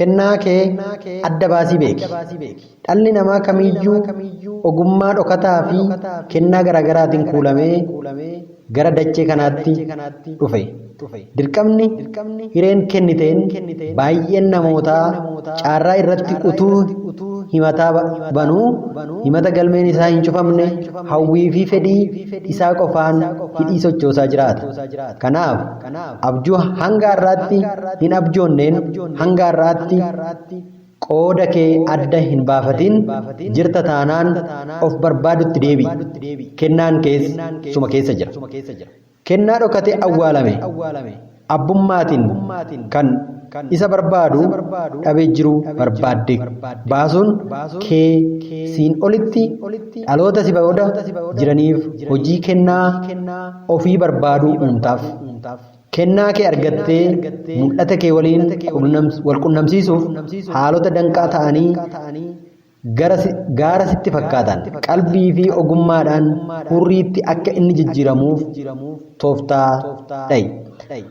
kennaa kee adda baasii beeki. Dhalli namaa kamiyyuu ogummaa dhokataa fi kennaa garaagaraatiin kuulamee gara dachee kanaatti dhufe. Dirqamni hireen kenniteen baay'een namootaa caarraa irratti utuu himataa banuu himata galmeen isaa hin cufamne hawwii fi fedhii isaa qofaan hidhii sochoosaa jiraata. Kanaaf abjuu hanga har'aatti hin abjoonneen hanga har'aatti qooda kee adda hin baafatin jirta taanaan of barbaadutti deebi'i. Kennaan kees suma keessa jira. Kennaa dhokatee awwaalame abbummaatiin kan isa barbaadu dhabee jiru barbaadde baasuun kee siin olitti dhaloota si booda jiraniif hojii kennaa ofii barbaaduu uumtaaf. Kennaa kee argattee mul'ata kee waliin wal qunnamsiisuuf haalota danqaa ta'anii gaara sitti fakkaatan qalbii fi ogummaadhaan hurriitti akka inni jijjiiramuuf tooftaa dha'i.